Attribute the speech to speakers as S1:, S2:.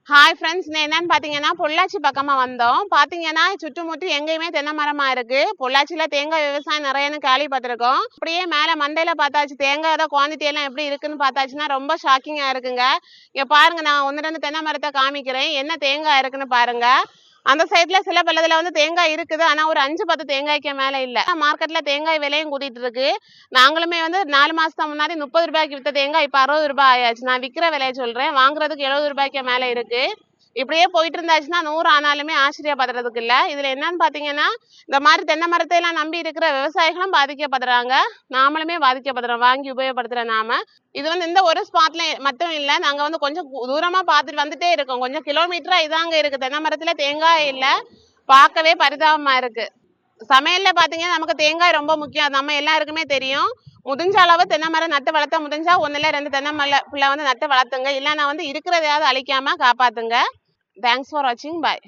S1: Hi friends, என்னன்னு பார்த்தீங்கன்னா பொள்ளாச்சி பக்கமாக வந்தோம். பார்த்தீங்கன்னா சுற்றுமுற்றி எங்கேயுமே தென்னை மரமாக இருக்கு. பொள்ளாச்சியில் தேங்காய் விவசாயம் நிறையன்னு கேள்விப்பட்டிருக்கோம். அப்படியே மேலே மண்டையில் பார்த்தாச்சு தேங்காயோட குவான்டிட்டி எல்லாம் எப்படி இருக்குன்னு பார்த்தாச்சுன்னா ரொம்ப ஷாக்கிங்காக இருக்குங்க. இங்கே பாருங்க, நான் 1-2 தென்னை மரத்தை காமிக்கிறேன். என்ன தேங்காய் இருக்குன்னு பாருங்க. அந்த சைட்ல சில பள்ளத்துல வந்து தேங்காய் இருக்குது, ஆனா ஒரு 5-10 தேங்காய்க்கு மேல இல்ல. மார்க்கெட்ல தேங்காய் விலையும் கூட்டிட்டு இருக்கு. நாங்களுமே வந்து 4 மாசத்துக்கு முன்னாடி 30 ரூபாய்க்கு வித்த தேங்காய் இப்ப 60 ரூபாய் ஆயாச்சு. நான் விக்கிற விலையை சொல்றேன், வாங்குறதுக்கு 70 ரூபாய்க்கு மேல இருக்கு. இப்படியே போயிட்டு இருந்தாச்சுன்னா 100 ஆனாலுமே ஆச்சரியப்படுறதுக்கு இல்ல. இதுல என்னன்னு பாத்தீங்கன்னா, இந்த மாதிரி தென்னை மரத்தை எல்லாம் நம்பி இருக்கிற விவசாயிகளும் பாதிக்கப்படுறாங்க, நாமளுமே பாதிக்கப்படுறோம் வாங்கி உபயோகப்படுத்துற நாம. இது வந்து இந்த ஒரு ஸ்பாட்ல மட்டும் இல்ல, நாங்க வந்து கொஞ்சம் தூரமா பார்த்துட்டு வந்துட்டே இருக்கோம். கொஞ்சம் கிலோமீட்டரா இதாங்க இருக்கு, தென்னை மரத்துல தேங்காய் இல்ல. பார்க்கவே பரிதாபமா இருக்கு. சமையல்ல பாத்தீங்கன்னா நமக்கு தேங்காய் ரொம்ப முக்கியம், நம்ம எல்லாருக்குமே தெரியும். முடிஞ்ச அளவு தென்னை மரம் நட்டு வளர்த்த முடிஞ்சா 1-2 தென்னை மரம் வந்து நட்டு வளர்த்துங்க. இல்லைன்னா வந்து இருக்கிறதையாவது அழிக்காம காப்பாத்துங்க. தேங்க்ஸ் ஃபார் வாட்சிங். பாய்.